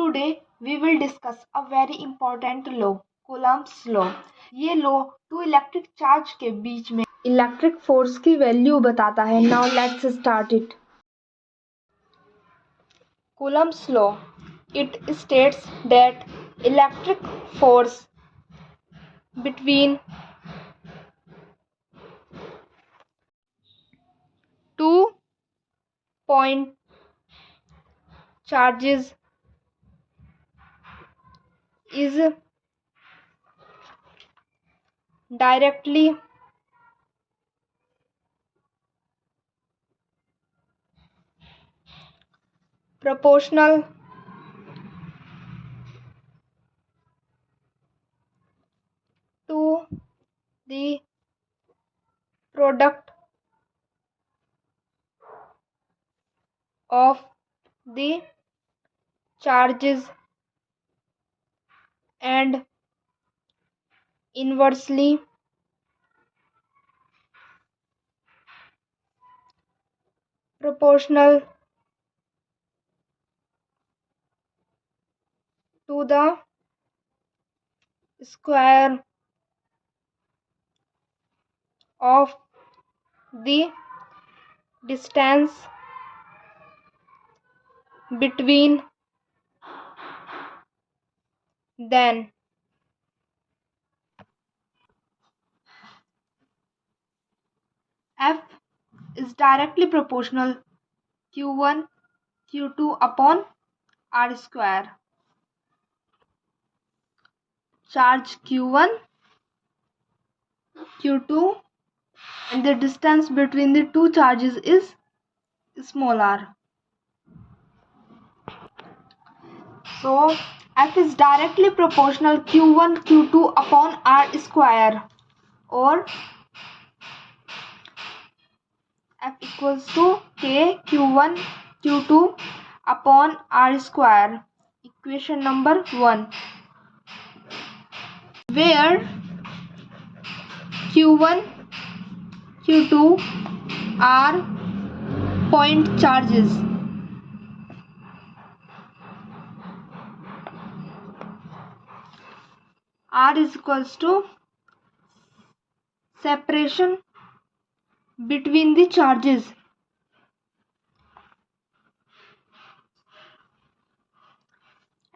Today we will discuss a very important law, Coulomb's law. ये law to electric charge के बीच में electric force की value बताता है. Now let's start it. Coulomb's law. It states that electric force between two point charges is directly proportional to the product of the charges and inversely proportional to the square of the distance between them. F is directly proportional Q1 Q2 upon R square. Charge Q1 Q2 and the distance between the two charges is small r. So F is directly proportional Q1 Q2 upon R square, or F equals to K Q1 Q2 upon R square. Equation number 1, where Q1 Q2 are point charges. R is equals to separation between the charges,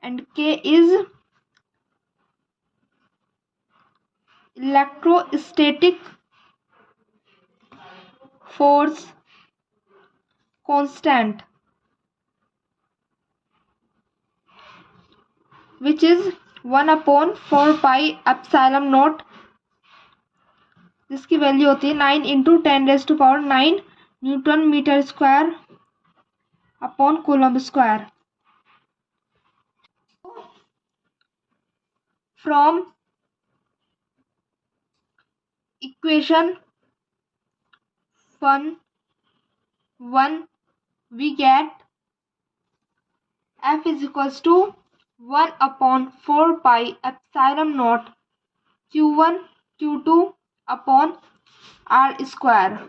and K is electrostatic force constant, which is 1 upon 4 pi epsilon naught, जिसकी value होती है 9 into 10⁻⁹ newton metre square upon coulomb square. From equation 1 we get F is equals to 1 upon 4 pi epsilon naught Q1 Q2 upon R square.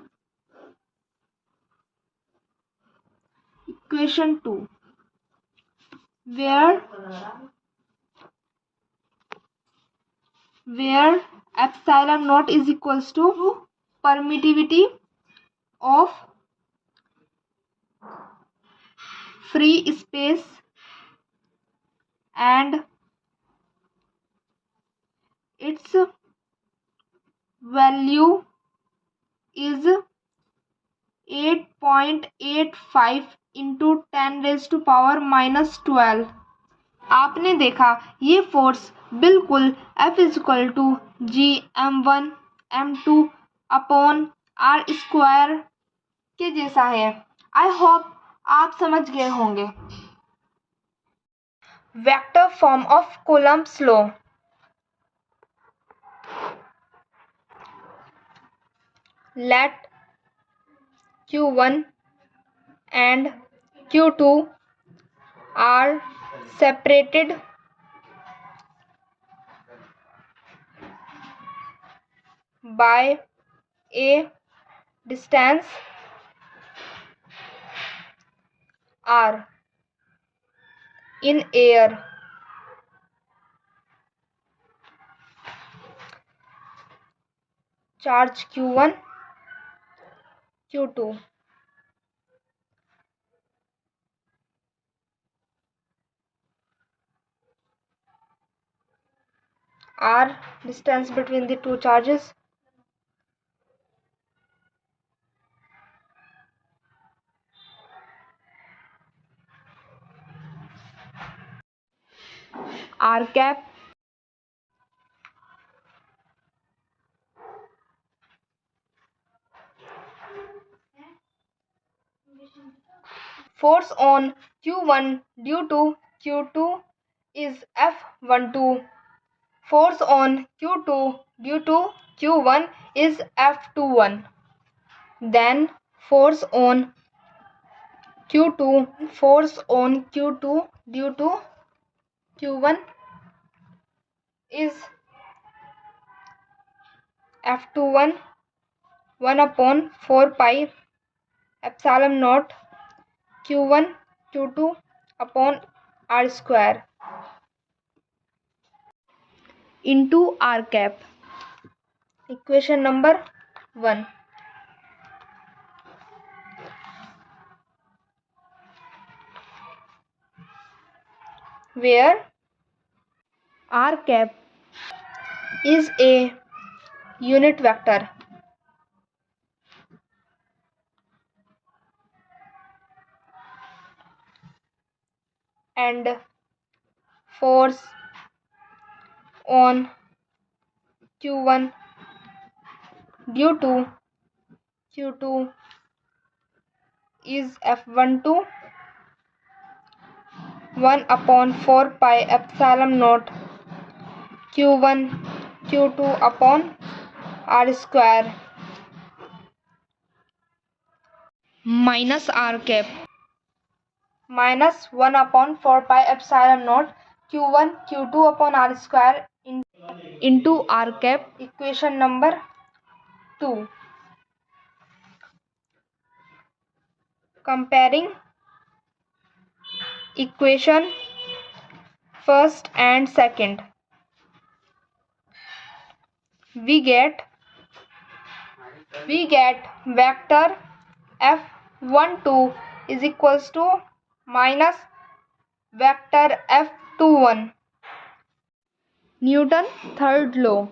Equation 2, where epsilon naught is equals to permittivity of free space and its value is 8.85 into 10⁻⁻12. आपने देखा ये force बिल्कुल F is equal to G m1 m2 upon R square के जैसा है. I hope आप समझ गए होंगे. Vector form of Coulomb's law. Let Q1 and Q2 are separated by a distance r. in air. Charge Q1, Q2. R distance between the two charges. R cap. Force on Q1 due to Q2 is F12. Force on Q2 due to Q1 is F21. Then force on Q2 due to Q1 is F21, 1 upon 4 pi epsilon naught Q1 Q2 upon R square into R cap. Equation number 1. Where R cap is a unit vector and force on Q1 due to Q2 is F12, 1 upon 4 pi epsilon naught Q1 Q2 upon R square minus R cap minus 1 upon 4 pi epsilon naught Q1 Q2 upon R square into R cap. Equation number 2. Comparing equation first and second, we get vector F12 is equals to minus vector F21. Newton third law.